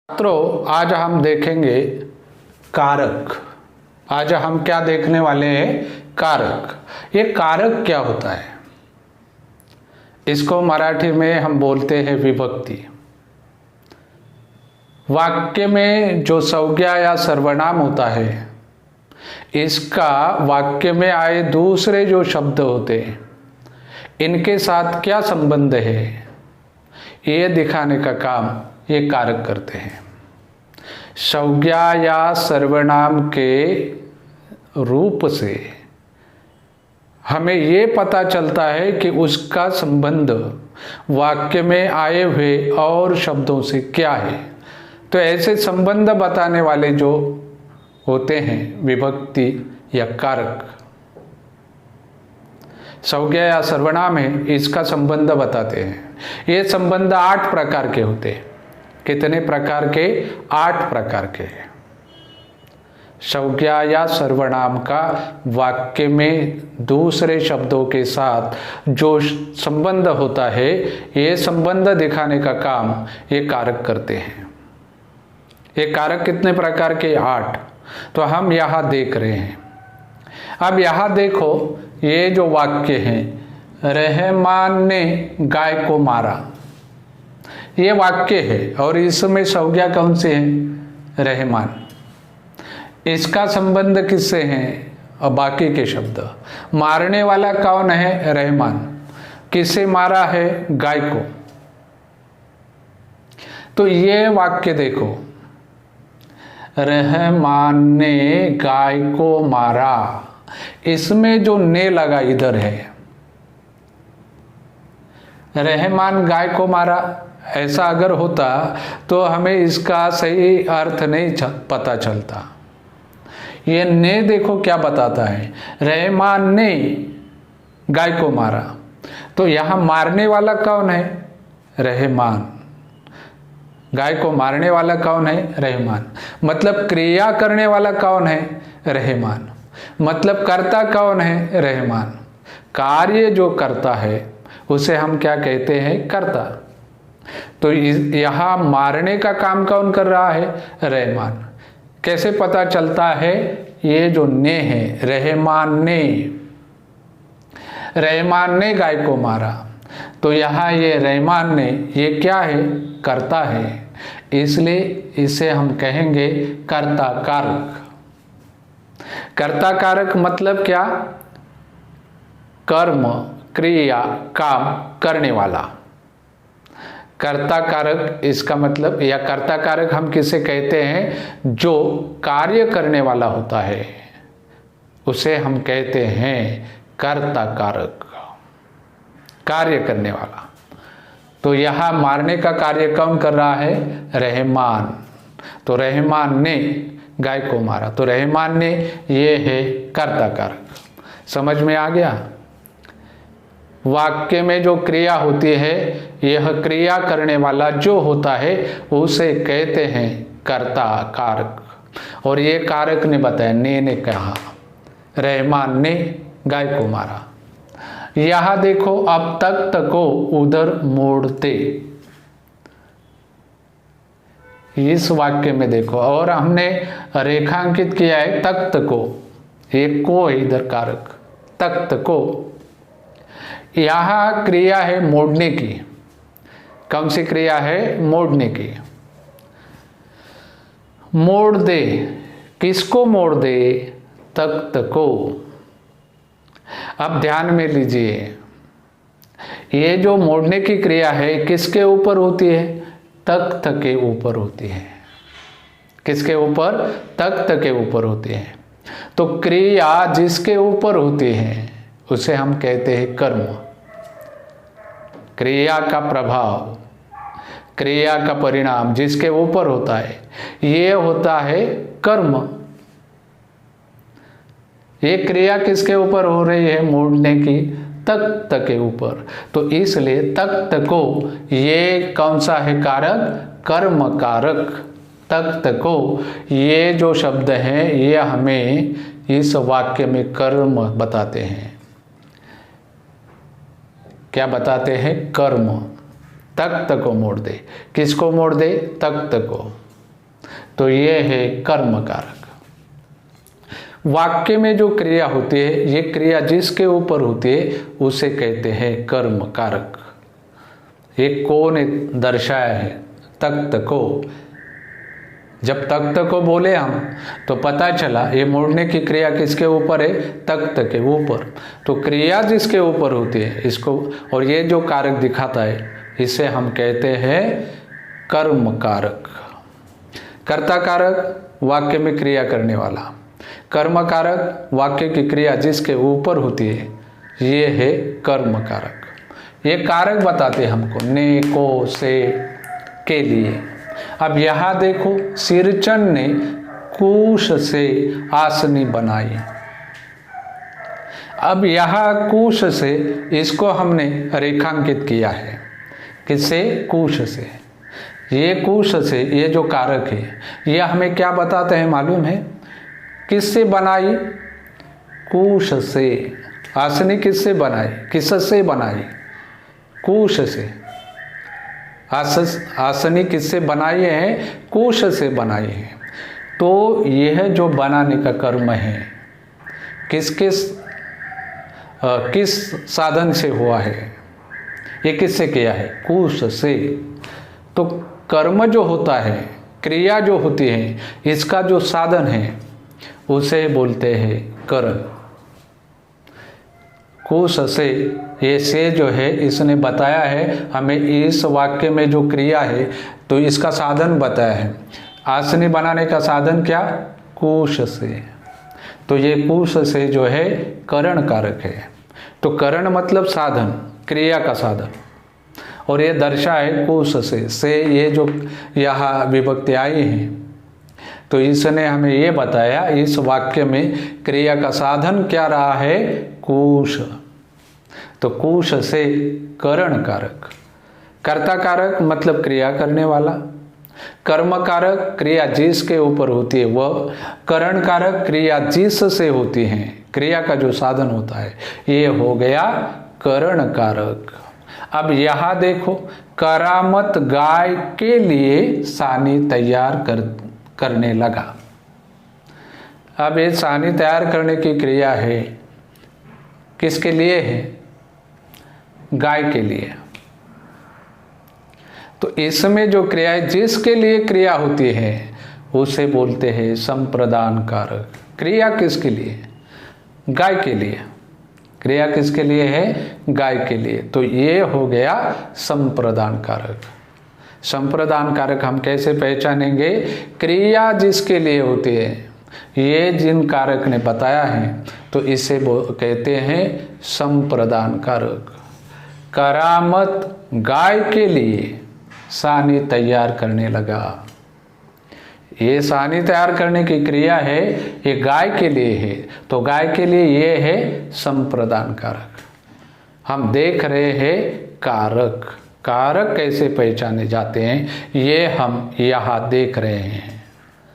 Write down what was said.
छात्रों, आज हम देखेंगे कारक। आज हम क्या देखने वाले हैं? कारक। ये कारक क्या होता है? इसको मराठी में हम बोलते हैं विभक्ति। वाक्य में जो संज्ञा या सर्वनाम होता है, इसका वाक्य में आए दूसरे जो शब्द होते हैं, इनके साथ क्या संबंध है, ये दिखाने का काम ये कारक करते हैं। संज्ञा या सर्वनाम के रूप से हमें ये पता चलता है कि उसका संबंध वाक्य में आए हुए और शब्दों से क्या है। तो ऐसे संबंध बताने वाले जो होते हैं विभक्ति या कारक, संज्ञा या सर्वनाम है, इसका संबंध बताते हैं। ये संबंध 8 प्रकार के होते हैं। कितने प्रकार के? 8 प्रकार के। संज्ञा या सर्वनाम का वाक्य में दूसरे शब्दों के साथ जो संबंध होता है, ये संबंध दिखाने का काम ये कारक करते हैं। ये कारक कितने प्रकार के? 8। तो हम यहाँ देख रहे हैं। अब यहाँ देखो, ये जो वाक्य है, रहमान ने गाय को मारा, ये वाक्य है और इसमें संज्ञा कौन सी है? रहमान। इसका संबंध किससे है? और बाकी के शब्द। मारने वाला कौन है? रहमान। किसे मारा है? गाय को। तो ये वाक्य देखो, रहमान ने गाय को मारा, इसमें जो ने लगा इधर है, रहमान गाय को मारा, ऐसा अगर होता तो हमें इसका सही अर्थ नहीं पता चलता। ये ने देखो क्या बताता है, रहमान ने गाय को मारा। तो यहाँ मारने वाला कौन है? रहमान। गाय को मारने वाला कौन है? रहमान। मतलब क्रिया करने वाला कौन है? रहमान। मतलब कर्ता कौन है? रहमान। कार्य जो करता है उसे हम क्या कहते हैं? कर्ता। तो यहाँ मारने का काम कौन कर रहा है? रहमान। कैसे पता चलता है? ये जो ने है, रहमान ने गाय को मारा, तो यहाँ ये रहमान ने, ये क्या है? कर्ता है। इसलिए इसे हम कहेंगे कर्ता कारक। कर्ता कारक मतलब क्या? कर्म, क्रिया, काम करने वाला। कर्ता कारक इसका मतलब, या कर्ता कारक हम किसे कहते हैं? जो कार्य करने वाला होता है उसे हम कहते हैं कर्ता कारक, कार्य करने वाला। तो यहाँ मारने का कार्य कौन कर रहा है? रहमान। तो रहमान ने गाय को मारा, तो रहमान ने, ये है कर्ता कारक। समझ में आ गया? वाक्य में जो क्रिया होती है, यह क्रिया करने वाला जो होता है उसे कहते हैं कर्ता कारक। और ये कारक ने बताया, ने कहा रहमान ने गाय को मारा। यहां देखो, अब तख्त को उधर मोड़ते, इस वाक्य में देखो, और हमने रेखांकित किया है तख्त को, एक को है इधर कारक, तख्त को। यहाँ क्रिया है मोड़ने की। कौन सी क्रिया है? मोड़ने की। मोड़ दे, किसको मोड़ दे? तख्त को। अब ध्यान में लीजिए, ये जो मोड़ने की क्रिया है किसके ऊपर होती है? तख्त के ऊपर होती है। किसके ऊपर? तख्त के ऊपर होती है। तो क्रिया जिसके ऊपर होती है उसे हम कहते हैं कर्म। क्रिया का प्रभाव, क्रिया का परिणाम जिसके ऊपर होता है, ये होता है कर्म। ये क्रिया किसके ऊपर हो रही है? मोड़ने की, तख्त के ऊपर। तो इसलिए तख्त को, ये कौन सा है कारक? कर्म कारक। तख्त को, ये जो शब्द हैं ये हमें इस वाक्य में कर्म बताते हैं। क्या बताते हैं? कर्म। तख्त को मोड़ दे। किसको मोड़ दे? तख्त को। तो ये है कर्म कारक। वाक्य में जो क्रिया होती है, ये क्रिया जिसके ऊपर होती है उसे कहते हैं कर्म कारक। ये को ने दर्शाया है, तख्त को। जब तख्त को बोले हम तो पता चला ये मोड़ने की क्रिया किसके ऊपर है, तख्त के ऊपर। तो क्रिया जिसके ऊपर होती है इसको, और ये जो कारक दिखाता है इसे हम कहते हैं कर्म कारक। कर्ता कारक वाक्य में क्रिया करने वाला, कर्म कारक वाक्य की क्रिया जिसके ऊपर होती है, ये है कर्म कारक। ये कारक बताते हैं हमको ने, को, से, के लिए। अब यहाँ देखो, सिरचन ने कुश से आसनी बनाई। अब यहाँ कुश से इसको हमने रेखांकित किया है, किससे, कुश से। ये कुश से, ये जो कारक है ये हमें क्या बताते हैं मालूम है, किससे बनाई, कुश से। आसनी किससे बनाई, किससे बनाई, कुश से। आसनी किससे बनाई है, कुश से बनाई है। तो यह जो बनाने का कर्म है किस साधन से हुआ है, ये किससे किया है, कुश से। तो कर्म जो होता है, क्रिया जो होती है, इसका जो साधन है उसे बोलते हैं कर्म। कुश से, ये से जो है इसने बताया है हमें इस वाक्य में जो क्रिया है तो इसका साधन बताया है। आसनी बनाने का साधन क्या, कुश से। तो ये कुश से जो है करण कारक है। तो करण मतलब साधन, क्रिया का साधन, और ये दर्शा है कुश से ये जो यहाँ विभक्ति आई है। तो इसने हमें ये बताया इस वाक्य में क्रिया का साधन क्या रहा है, कुश। तो कुश से करण कारक। कर्ता कारक मतलब क्रिया करने वाला, कर्म कारक क्रिया जिसके ऊपर होती है वह, करण कारक क्रिया जिस से होती है, क्रिया का जो साधन होता है, ये हो गया करण कारक। अब यहाँ देखो, करामत गाय के लिए सानी तैयार करने लगा। अब ये सानी तैयार करने की क्रिया है, किसके लिए है, गाय के लिए। तो इसमें जो क्रिया है, जिसके लिए क्रिया होती है उसे बोलते हैं संप्रदान कारक। क्रिया किसके लिए, गाय के लिए। क्रिया किसके लिए है, गाय के लिए। तो ये हो गया संप्रदान कारक। संप्रदान कारक हम कैसे पहचानेंगे, क्रिया जिसके लिए होती है, ये जिन कारक ने बताया है तो इसे कहते हैं संप्रदान कारक। करामत गाय के लिए सानी तैयार करने लगा। ये सानी तैयार करने की क्रिया है, ये गाय के लिए है। तो गाय के लिए ये है संप्रदान कारक। हम देख रहे हैं कारक, कारक कैसे पहचाने जाते हैं ये हम यहाँ देख रहे हैं।